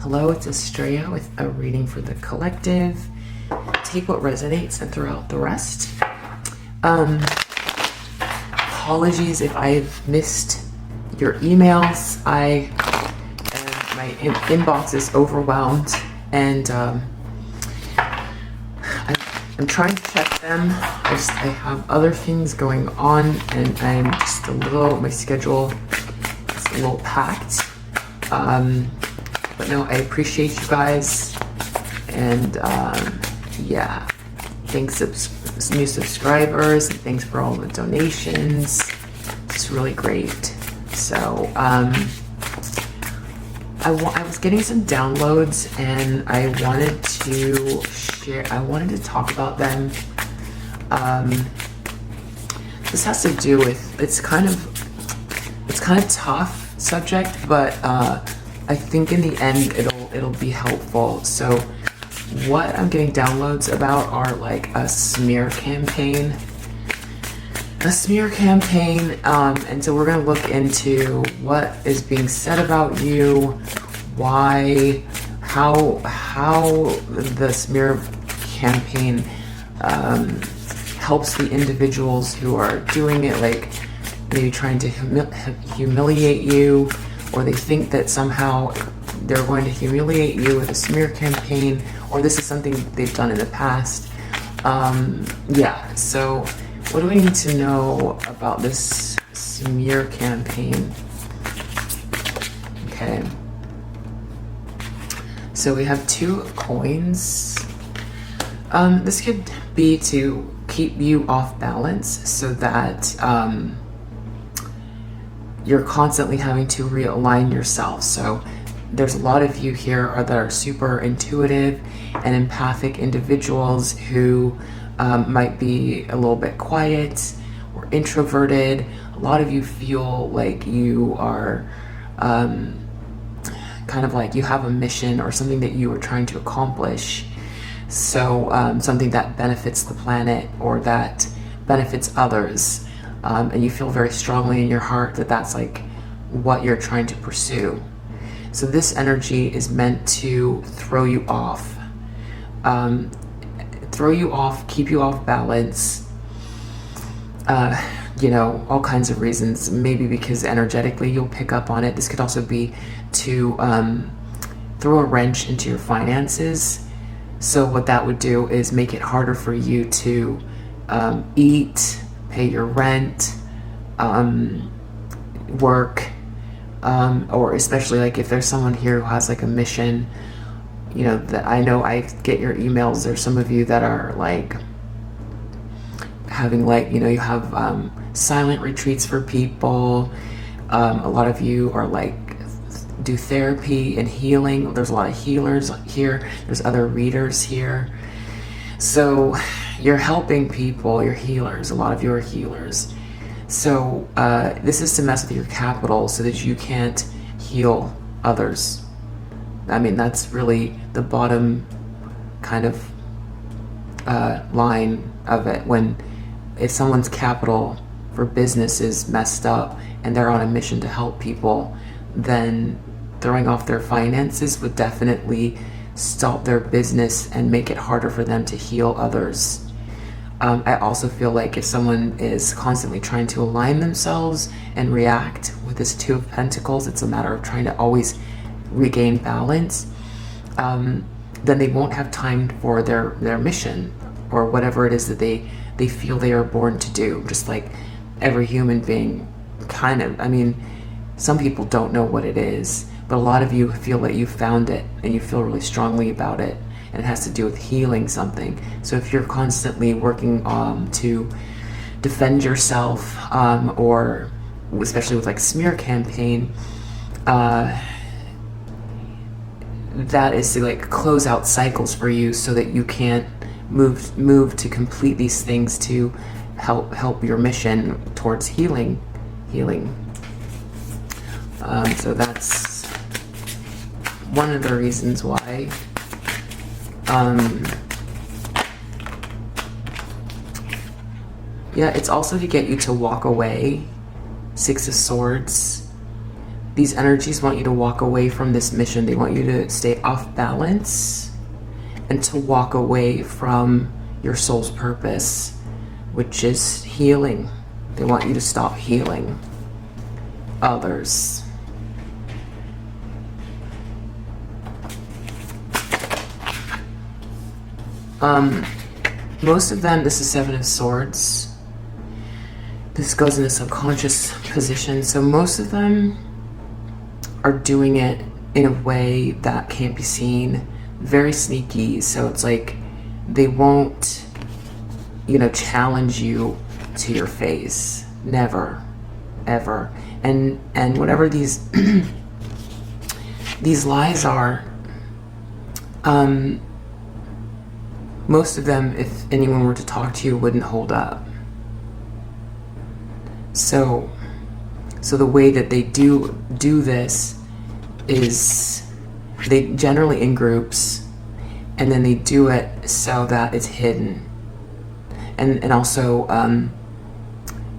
Hello, it's Estrella with a reading for the collective. Take what resonates and throw out the rest. Apologies if I've missed your emails. My inbox is overwhelmed, and I'm trying to check them. I have other things going on, and I'm just my schedule is a little packed. But no, I appreciate you guys, and yeah, thanks new subscribers, and thanks for all the donations. It's really great. So I was getting some downloads, and I wanted to talk about them. This has to do with, it's kind of tough subject, but I think in the end it'll be helpful. So what I'm getting downloads about are like a smear campaign. And so we're gonna look into what is being said about you, why, how the smear campaign helps the individuals who are doing it, like maybe trying to humiliate you, or they think that somehow they're going to humiliate you with a smear campaign, or this is something they've done in the past. Yeah, so what do we need to know about this smear campaign? Okay. So we have 2 coins. This could be to keep you off balance, so that you're constantly having to realign yourself. So there's a lot of you here that are super intuitive and empathic individuals who might be a little bit quiet or introverted. A lot of you feel like you are kind of like you have a mission or something that you are trying to accomplish. So something that benefits the planet or that benefits others. And you feel very strongly in your heart that that's like what you're trying to pursue. So this energy is meant to throw you off, keep you off balance. All kinds of reasons. Maybe because energetically you'll pick up on it. This could also be to throw a wrench into your finances. So what that would do is make it harder for you to eat, pay your rent, work, or especially like if there's someone here who has like a mission, that I know I get your emails. There's some of you that are like having you have silent retreats for people. A lot of you are like do therapy and healing. There's a lot of healers here. There's other readers here. So you're helping people, you're healers. A lot of you are healers. So this is to mess with your capital so that you can't heal others. I mean, that's really the bottom kind of line of it. If someone's capital for business is messed up and they're on a mission to help people, then throwing off their finances would definitely stop their business and make it harder for them to heal others. I also feel like if someone is constantly trying to align themselves and react with this 2 of Pentacles, it's a matter of trying to always regain balance, then they won't have time for their mission or whatever it is that they feel they are born to do. Just like every human being kind of, I mean, some people don't know what it is, but a lot of you feel that you found it and you feel really strongly about it, and it has to do with healing something. So if you're constantly working to defend yourself, or especially with like smear campaign, that is to like close out cycles for you so that you can't move to complete these things to help your mission towards healing. So that's one of the reasons why. Yeah, it's also to get you to walk away. 6 of Swords. these energies want you to walk away from this mission. They want you to stay off balance and to walk away from your soul's purpose, which is healing. They want you to stop healing others. Most of them, this is Seven of Swords. This goes in a subconscious position. So most of them are doing it in a way that can't be seen. Very sneaky. So it's like they won't, challenge you to your face. Never, ever. And whatever these these lies are, most of them, if anyone were to talk to you, wouldn't hold up. So the way that they do this is they generally in groups, and then they do it so that it's hidden, and also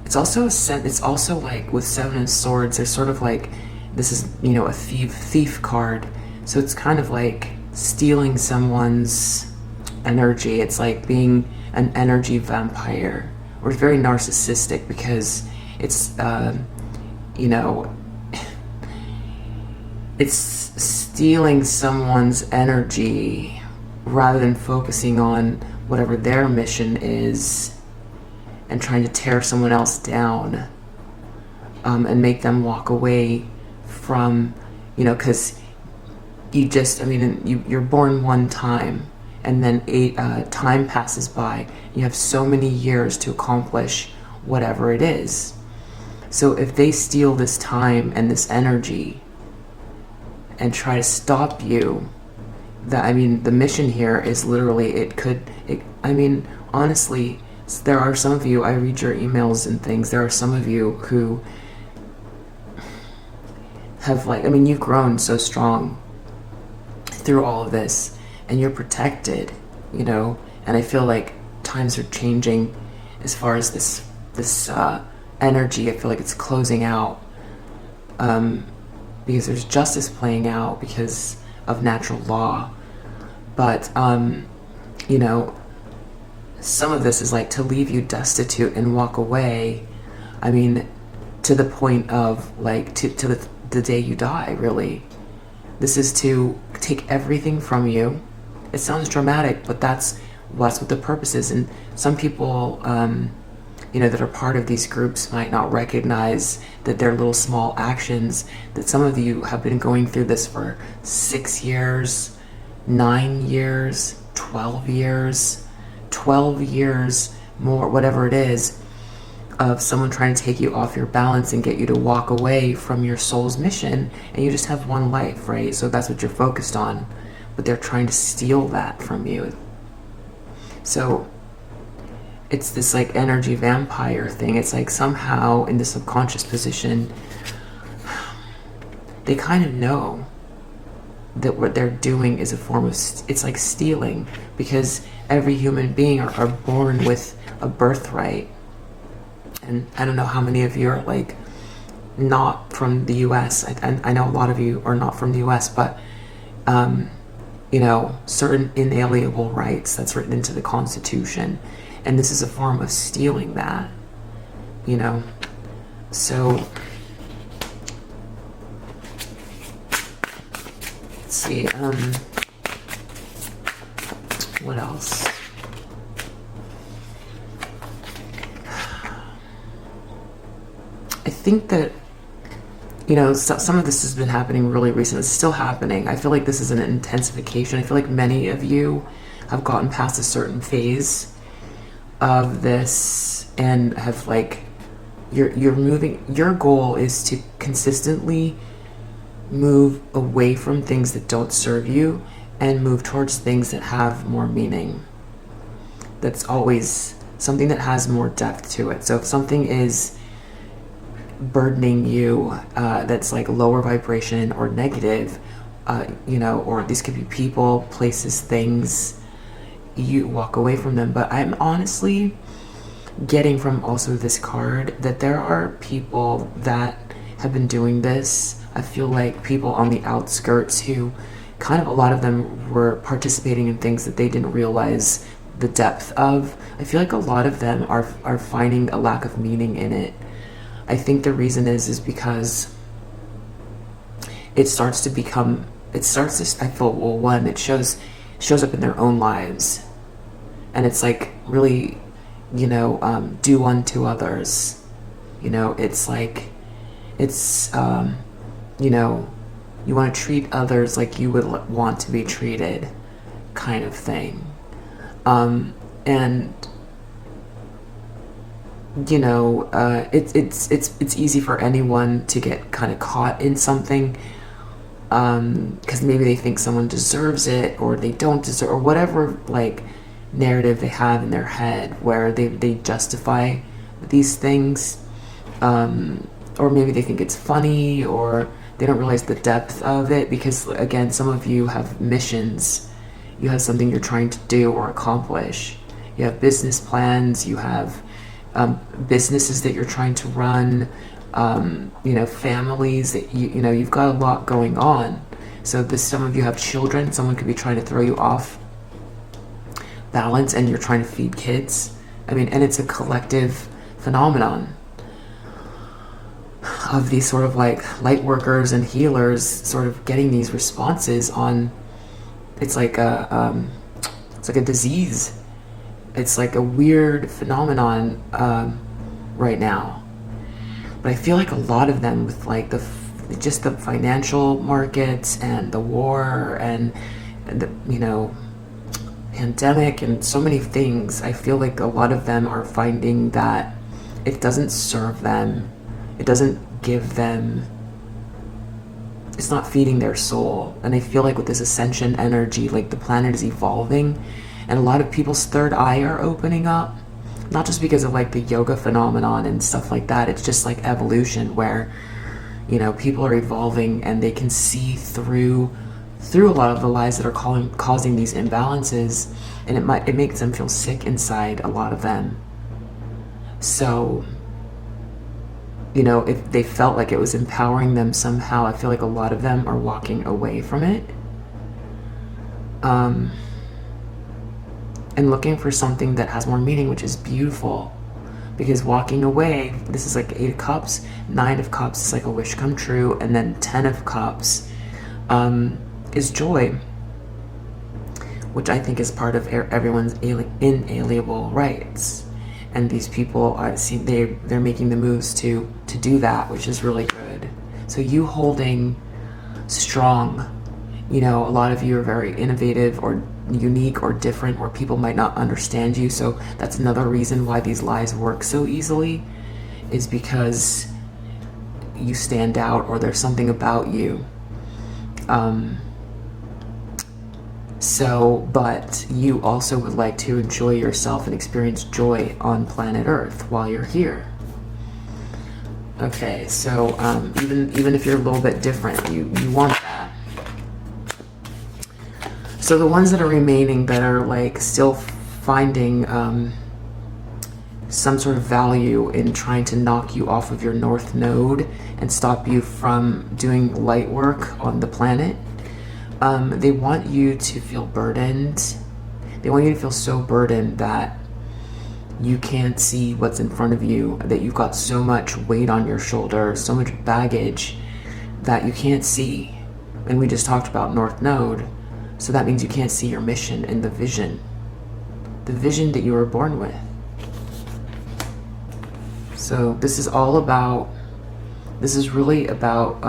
it's also like with Seven of Swords, there's sort of like, this is a thief card, so it's kind of like stealing someone's energy. It's like being an energy vampire, or it's very narcissistic because it's it's stealing someone's energy rather than focusing on whatever their mission is and trying to tear someone else down, and make them walk away from, because you're born one time, and then time passes by. You have so many years to accomplish whatever it is. So if they steal this time and this energy and try to stop you, the mission here is literally, honestly, there are some of you, I read your emails and things, there are some of you who have you've grown so strong through all of this, and you're protected, and I feel like times are changing as far as this energy. I feel like it's closing out, because there's justice playing out because of natural law. But some of this is like to leave you destitute and walk away. To the point of to the day you die, really. This is to take everything from you. It sounds dramatic, but that's what the purpose is. And some people, that are part of these groups might not recognize that they're little small actions, that some of you have been going through this for 6 years, 9 years, 12 years, more, whatever it is, of someone trying to take you off your balance and get you to walk away from your soul's mission, and you just have one life, right? So that's what you're focused on, but they're trying to steal that from you. So it's this energy vampire thing. It's like somehow in the subconscious position, they kind of know that what they're doing is a form of, it's like stealing, because every human being are born with a birthright. And I don't know how many of you are not from the US. I know a lot of you are not from the US, but certain inalienable rights that's written into the Constitution. And this is a form of stealing that, So, let's see, what else? I think that, some of this has been happening really recently. It's still happening. I feel like this is an intensification. I feel like many of you have gotten past a certain phase of this and have you're moving. Your goal is to consistently move away from things that don't serve you and move towards things that have more meaning. That's always something that has more depth to it. So if something is burdening you, that's lower vibration or negative, or these could be people, places, things, you walk away from them. But I'm honestly getting from also this card that there are people that have been doing this. I feel like people on the outskirts who kind of, a lot of them were participating in things that they didn't realize the depth of. I feel like a lot of them are finding a lack of meaning in it. I think the reason is because it starts to become, it starts to, I feel, well, one, it shows up in their own lives, and it's like really, do unto others. It's like, it's you want to treat others like you would want to be treated, kind of thing. And it's easy for anyone to get kind of caught in something, because maybe they think someone deserves it, or they don't deserve, or whatever, like, narrative they have in their head where they justify these things, or maybe they think it's funny, or they don't realize the depth of it, because again, some of you have missions, you have something you're trying to do or accomplish, you have business plans, you have businesses that you're trying to run, families that you've got a lot going on. So some of you have children, someone could be trying to throw you off balance, and you're trying to feed kids. And it's a collective phenomenon of these sort of like light workers and healers sort of getting these responses on, it's like a disease. It's like a weird phenomenon right now. But I feel like a lot of them, with like just the financial markets and the war and the pandemic and so many things, I feel like a lot of them are finding that it doesn't serve them, it doesn't give them, it's not feeding their soul. And I feel like with this ascension energy, like the planet is evolving, and a lot of people's third eye are opening up, not just because of like the yoga phenomenon and stuff like that. It's just like evolution, where people are evolving and they can see through a lot of the lies that are causing these imbalances, and it makes them feel sick inside, a lot of them. So if they felt like it was empowering them somehow, I feel like a lot of them are walking away from it, and looking for something that has more meaning, which is beautiful. Because walking away, this is like 8 of Cups, 9 of Cups is like a wish come true, and then 10 of Cups is joy, which I think is part of everyone's inalienable rights. And these people they're making the moves to do that, which is really good. So you holding strong, a lot of you are very innovative or unique or different, where people might not understand you. So that's another reason why these lies work so easily, is because you stand out, or there's something about you. But you also would like to enjoy yourself and experience joy on planet Earth while you're here. Okay, so even if you're a little bit different, you want that. So the ones that are remaining, that are like still finding some sort of value in trying to knock you off of your North Node and stop you from doing light work on the planet, they want you to feel burdened. They want you to feel so burdened that you can't see what's in front of you, that you've got so much weight on your shoulder, so much baggage that you can't see. And we just talked about North Node, so that means you can't see your mission and the vision that you were born with. So this is really about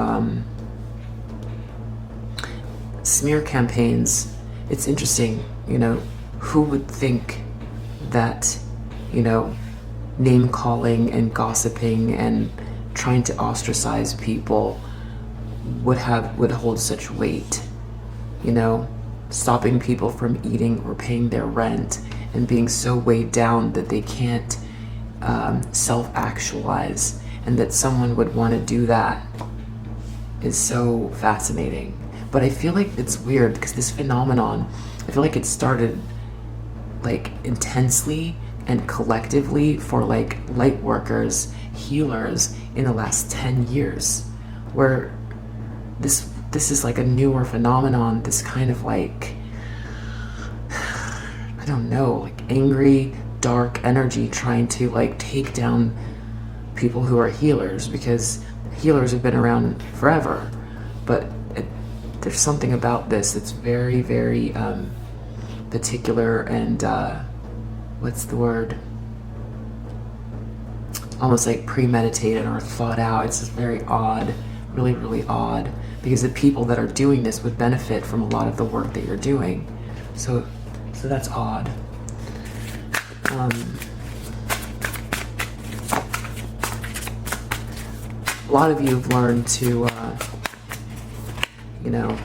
smear campaigns. It's interesting, who would think that, name calling and gossiping and trying to ostracize people would hold such weight, stopping people from eating or paying their rent and being so weighed down that they can't self-actualize, and that someone would want to do that is so fascinating. But I feel like it's weird, because this phenomenon, I feel like it started like intensely and collectively for like light workers, healers, in the last 10 years, where this is like a newer phenomenon, this kind of like, I don't know, like angry, dark energy trying to like take down people who are healers, because healers have been around forever. But there's something about this that's very, very particular and what's the word? Almost like premeditated or thought out. It's just very odd, really, really odd, because the people that are doing this would benefit from a lot of the work that you're doing. So that's odd. A lot of you have learned to, you know,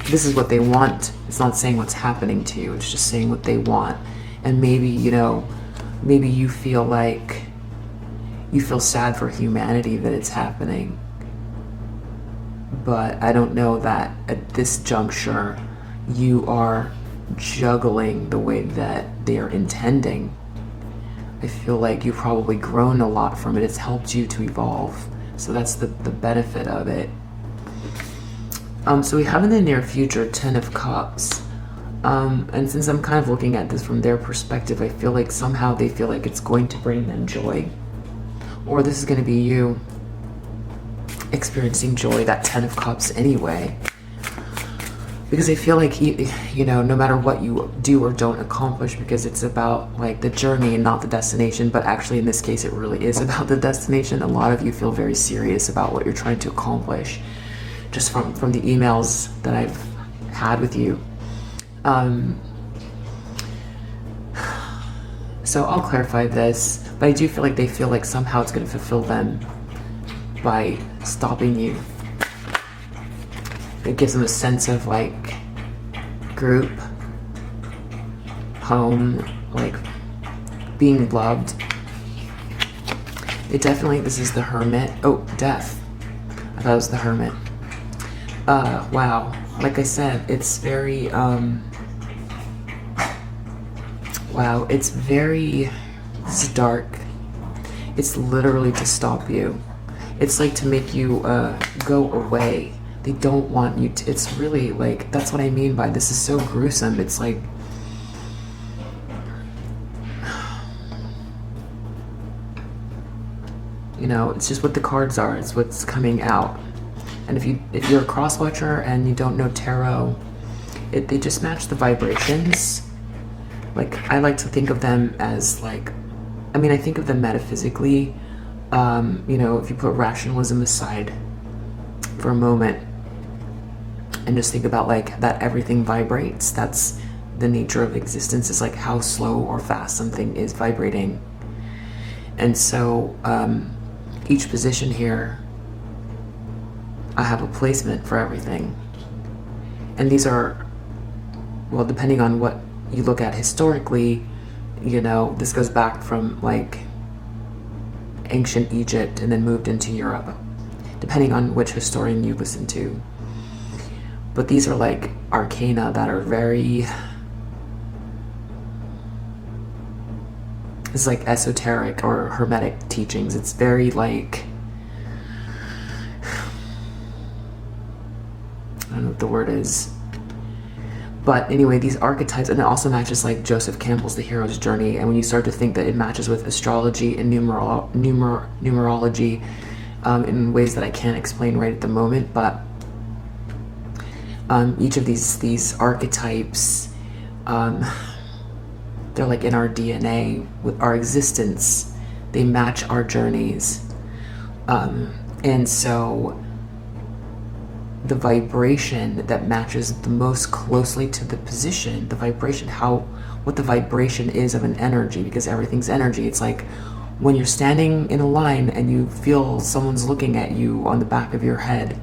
this is what they want. It's not saying what's happening to you. It's just saying what they want. And maybe, you know, maybe you feel like you feel sad for humanity that it's happening. But I don't know that at this juncture you are juggling the way that they are intending. I feel like you've probably grown a lot from it. It's helped you to evolve. So that's the benefit of it. So we have in the near future 10 of Cups. And since I'm kind of looking at this from their perspective, I feel like somehow they feel like it's going to bring them joy. Or this is going to be you experiencing joy, that 10 of Cups anyway. Because I feel like, you know, no matter what you do or don't accomplish, because it's about like the journey and not the destination, but actually in this case it really is about the destination. A lot of you feel very serious about what you're trying to accomplish, just from the emails that I've had with you. So I'll clarify this, but I do feel like they feel like somehow it's going to fulfill them by stopping you. It gives them a sense of like group, home, like being loved. It definitely, this is the Hermit. Oh, Death. I thought it was the Hermit. Wow. Like I said, it's very, wow, it's very, it's dark. It's literally to stop you. It's like to make you go away. They don't want you to, it's really like, that's what I mean by this is so gruesome. It's like, you know, it's just what the cards are. It's what's coming out. And if you're a cross watcher and you don't know tarot, they just match the vibrations. Like, I like to think of them as like, I mean, I think of them metaphysically. You know, if you put rationalism aside for a moment and just think about like that everything vibrates. That's the nature of existence, is like how slow or fast something is vibrating. And so each position here, I have a placement for everything. And these are, well, depending on what you look at historically, you know, this goes back from like ancient Egypt and then moved into Europe, depending on which historian you listen to. But these are like arcana that are very, it's like esoteric or hermetic teachings. It's very like, I don't know what the word is. But anyway, these archetypes, and it also matches like Joseph Campbell's The Hero's Journey. And when you start to think that it matches with astrology and numerology in ways that I can't explain right at the moment, but each of these archetypes, they're like in our DNA, with our existence. They match our journeys. And so the vibration that matches the most closely to the position, the vibration, what the vibration is of an energy, because everything's energy. It's like when you're standing in a line and you feel someone's looking at you on the back of your head,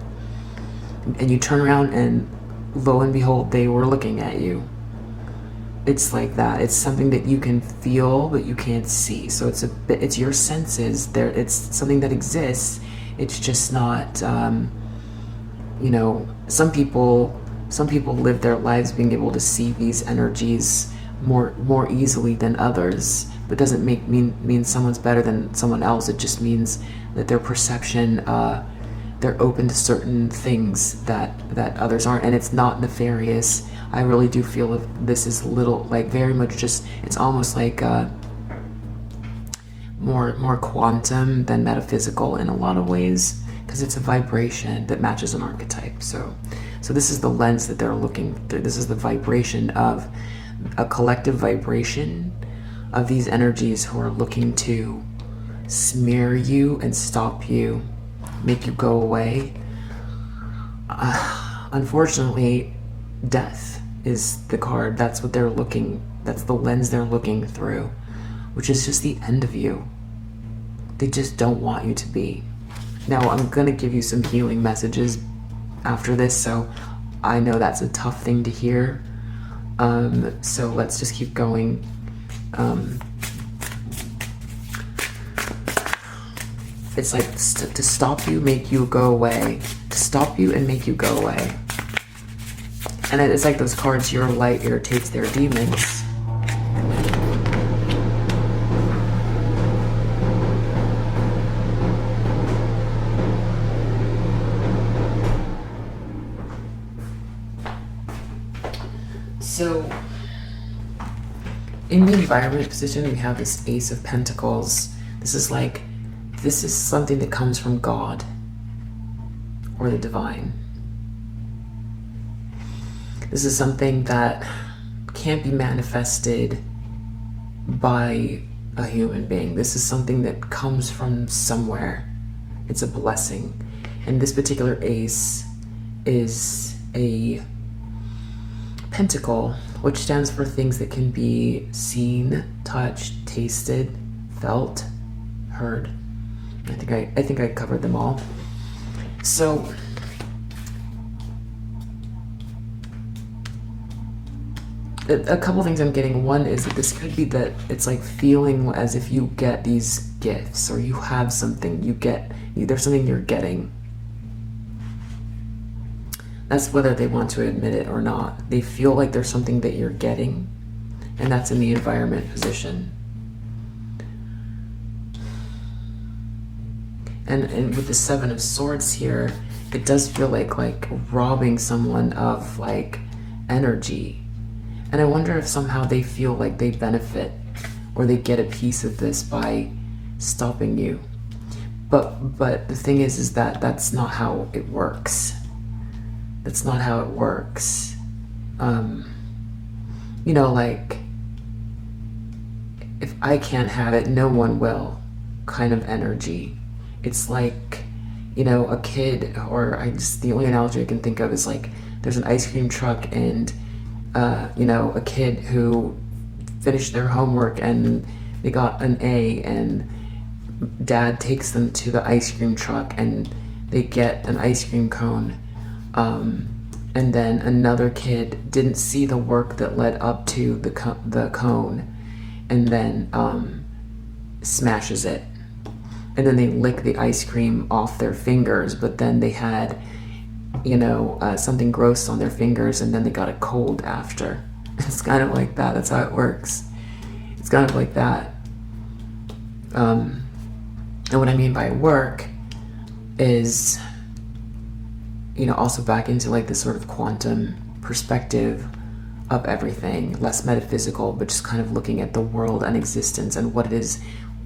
and you turn around and lo and behold, they were looking at you. It's like that. It's something that you can feel but you can't see. So it's your senses there. It's something that exists. It's just not, you know, some people live their lives being able to see these energies more easily than others. But doesn't mean someone's better than someone else. It just means that their perception they're open to certain things that others aren't, and it's not nefarious. I really do feel this is little, like, very much just, it's almost like more quantum than metaphysical in a lot of ways, because it's a vibration that matches an archetype. So this is the lens that they're looking through. This is the vibration of a collective vibration of these energies who are looking to smear you and stop you, make you go away. Unfortunately, death is the card. That's what they're looking, that's the lens they're looking through, which is just the end of you. They just don't want you to be. Now, I'm gonna give you some healing messages after this, so I know that's a tough thing to hear. So let's just keep going. It's like to stop you, make you go away. To stop you and make you go away. And it's like those cards, your light irritates their demons. So, in the environment position, we have this Ace of Pentacles. This is something that comes from God or the divine. This is something that can't be manifested by a human being. This is something that comes from somewhere. It's a blessing. And this particular ace is a pentacle, which stands for things that can be seen, touched, tasted, felt, heard. I think I covered them all. So a couple things I'm getting. One is that this could be that it's like feeling as if you get these gifts, or you have something, there's something you're getting. That's whether they want to admit it or not. They feel like there's something that you're getting, and that's in the environment position. And with the Seven of Swords here, it does feel like robbing someone of like energy. And I wonder if somehow they feel like they benefit or they get a piece of this by stopping you. But the thing is that that's not how it works. That's not how it works. Like, if I can't have it, no one will kind of energy. It's like, a kid, the only analogy I can think of is like, there's an ice cream truck and, a kid who finished their homework and they got an A, and dad takes them to the ice cream truck and they get an ice cream cone. And then another kid didn't see the work that led up to the cone, and then smashes it. And then they lick the ice cream off their fingers, but then they had, something gross on their fingers, and then they got a cold after. It's kind of like that. That's how it works. It's kind of like that. And what I mean by work is, also back into like this sort of quantum perspective of everything, less metaphysical, but just kind of looking at the world and existence and what it is.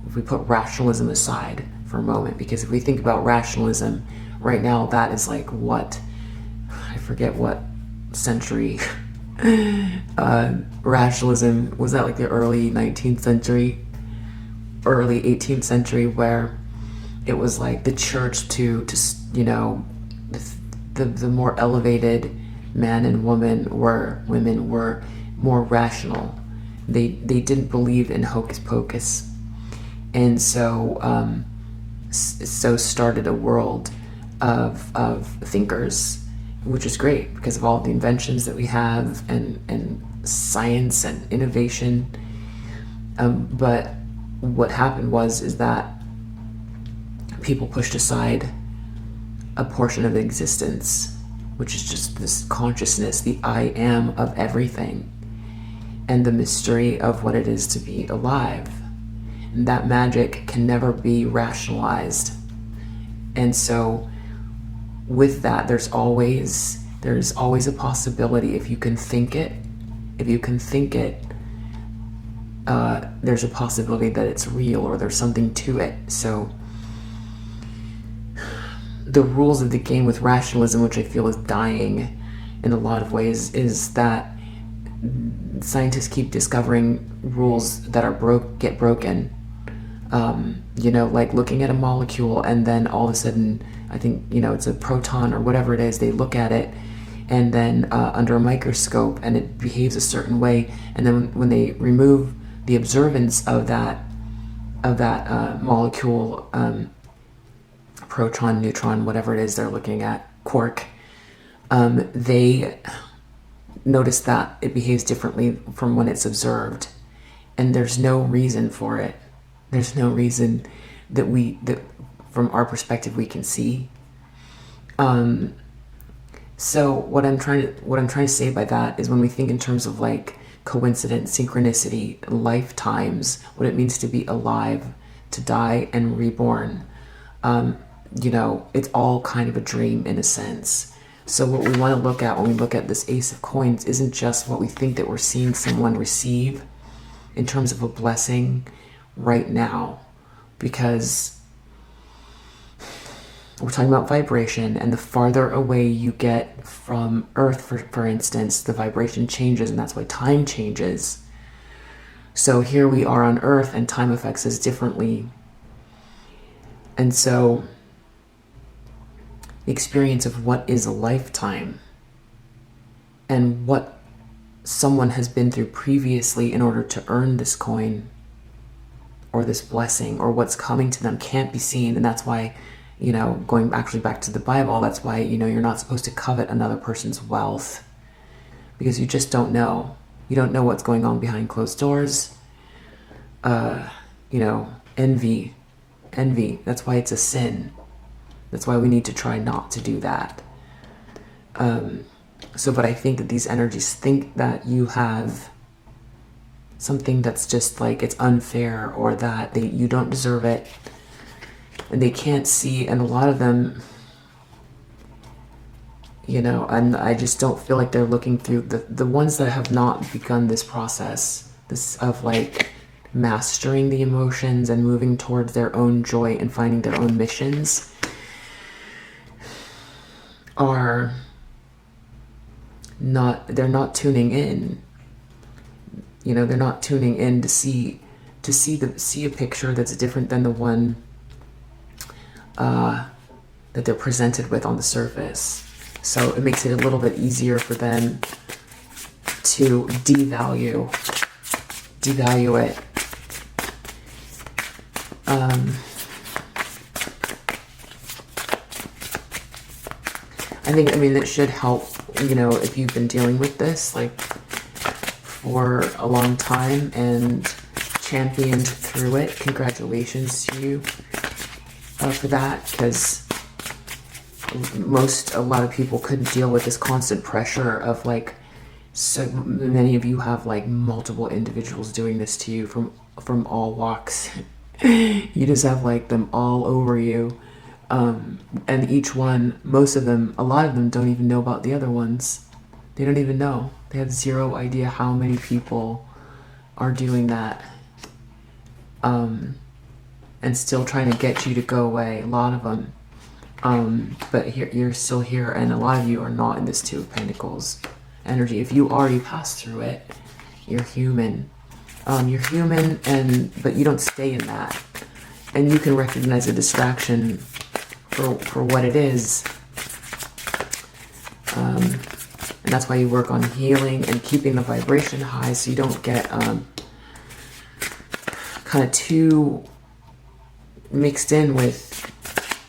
If we put rationalism aside for a moment, because if we think about rationalism right now, that is like what, I forget what century. Rationalism, was that like the early 19th century, early 18th century, where it was like the church to the more elevated man and women were more rational. They didn't believe in hocus pocus. And so started a world of thinkers, which is great because of all the inventions that we have and science and innovation. But what happened is that people pushed aside a portion of existence, which is just this consciousness, the I am of everything, and the mystery of what it is to be alive. And that magic can never be rationalized. And so with that, there's always a possibility. If you can think it, there's a possibility that it's real or there's something to it. So the rules of the game with rationalism, which I feel is dying in a lot of ways, is that scientists keep discovering rules that get broken. Like looking at a molecule, and then all of a sudden, I think, it's a proton or whatever it is, they look at it, and then under a microscope, and it behaves a certain way, and then when they remove the observance of that molecule, proton, neutron, whatever it is they're looking at, quark, they notice that it behaves differently from when it's observed, and there's no reason for it. There's no reason that from our perspective we can see. So what I'm trying to say by that is, when we think in terms of like coincidence, synchronicity, lifetimes, what it means to be alive, to die and reborn, it's all kind of a dream in a sense. So what we want to look at when we look at this Ace of Coins isn't just what we think that we're seeing someone receive in terms of a blessing right now, because we're talking about vibration, and the farther away you get from Earth, for instance, the vibration changes, and that's why time changes. So here we are on Earth, and time affects us differently. And so the experience of what is a lifetime and what someone has been through previously in order to earn this coin or this blessing or what's coming to them can't be seen. And that's why, going actually back to the Bible, that's why, you're not supposed to covet another person's wealth, because you just don't know. You don't know what's going on behind closed doors. Envy. That's why it's a sin. That's why we need to try not to do that. But I think that these energies think that you have something that's just like, it's unfair, or that you don't deserve it, and they can't see. And a lot of them, and I just don't feel like they're looking through the ones that have not begun this process, this of like mastering the emotions and moving towards their own joy and finding their own missions, they're not tuning in. They're not tuning in to see a picture that's different than the one that they're presented with on the surface. So it makes it a little bit easier for them to devalue it. It should help, if you've been dealing with this like for a long time and championed through it. Congratulations to you for that, because a lot of people couldn't deal with this constant pressure of like, so many of you have like multiple individuals doing this to you from all walks. You just have like them all over you. And each one, a lot of them don't even know about the other ones. They don't even know. They have zero idea how many people are doing that. And still trying to get you to go away, a lot of them. But here, you're still here, and a lot of you are not in this Two of Pentacles energy. If you are, you pass through it. You're human. You're human, but you don't stay in that. And you can recognize a distraction for what it is. And that's why you work on healing and keeping the vibration high, so you don't get kind of too mixed in with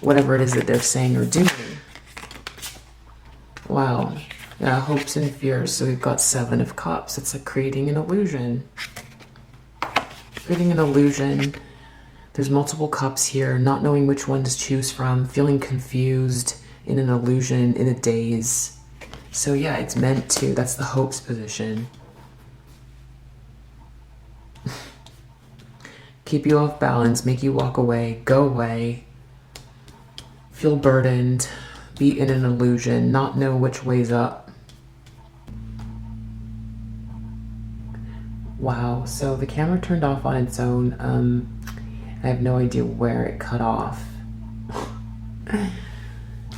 whatever it is that they're saying or doing. Wow. Yeah, hopes and fears. So we've got Seven of Cups. It's like creating an illusion. Creating an illusion. There's multiple cups here, not knowing which one to choose from, feeling confused, in an illusion, in a daze. So yeah, it's meant to. That's the hopes position. Keep you off balance, make you walk away, go away, feel burdened, be in an illusion, not know which way's up. Wow, so the camera turned off on its own. I have no idea where it cut off.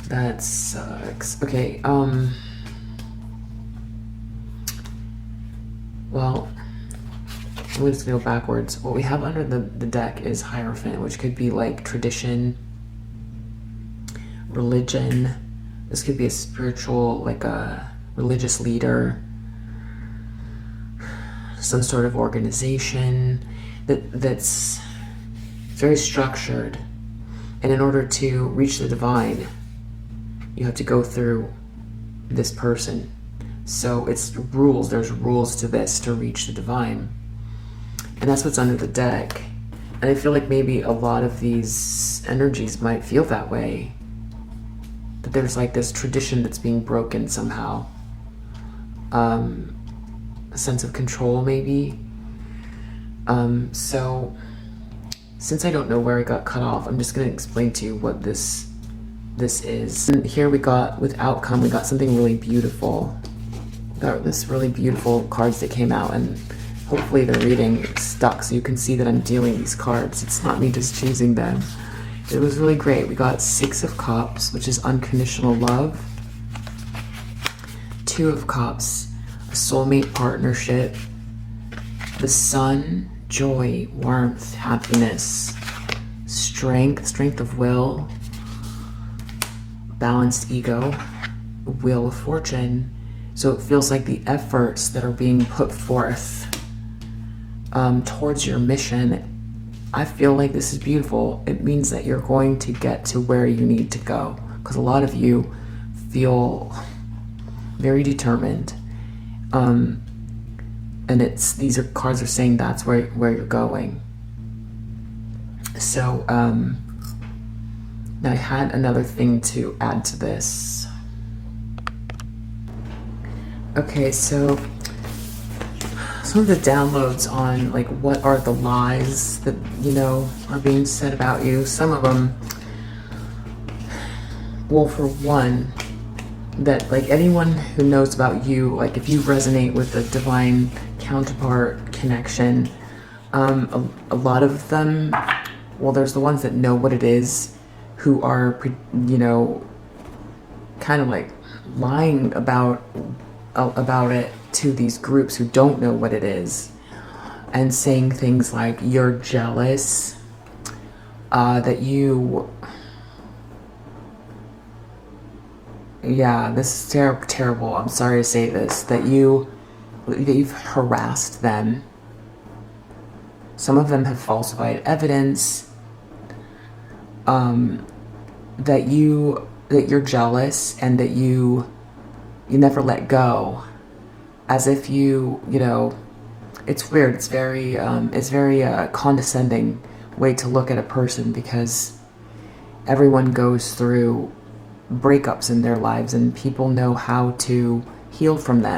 That sucks. Okay, well, I'm just gonna go backwards. What we have under the deck is Hierophant, which could be like tradition, religion. This could be a spiritual, like a religious leader, some sort of organization that's very structured. And in order to reach the divine, you have to go through this person. So it's rules, there's rules to this to reach the divine. And that's what's under the deck. And I feel like maybe a lot of these energies might feel that way. That there's like this tradition that's being broken somehow. A sense of control maybe. So since I don't know where it got cut off, I'm just gonna explain to you what this is. And here we got, with outcome, we got something really beautiful. We got this really beautiful cards that came out, and hopefully the reading stuck so you can see that I'm dealing these cards. It's not me just choosing them. It was really great. We got 6 of Cups, which is unconditional love. 2 of Cups, a soulmate partnership. The Sun, joy, warmth, happiness, strength of will, balanced ego, wheel of fortune. So it feels like the efforts that are being put forth towards your mission, I feel like this is beautiful. It means that you're going to get to where you need to go, because a lot of you feel very determined. And these cards are saying that's where you're going. So now I had another thing to add to this. Okay, so some of the downloads on like what are the lies that, you know, are being said about you. Some of them, well, for one, that like anyone who knows about you, like if you resonate with the divine counterpart connection, a lot of them, well, there's the ones that know what it is, who are, you know, kind of like lying about it to these groups who don't know what it is, and saying things like you're jealous, that you, yeah, this is terrible. I'm sorry to say this, that you've harassed them. Some of them have falsified evidence. That you're jealous, and that you never let go, as if you know, it's weird. It's very condescending way to look at a person, because everyone goes through breakups in their lives, and people know how to heal from them.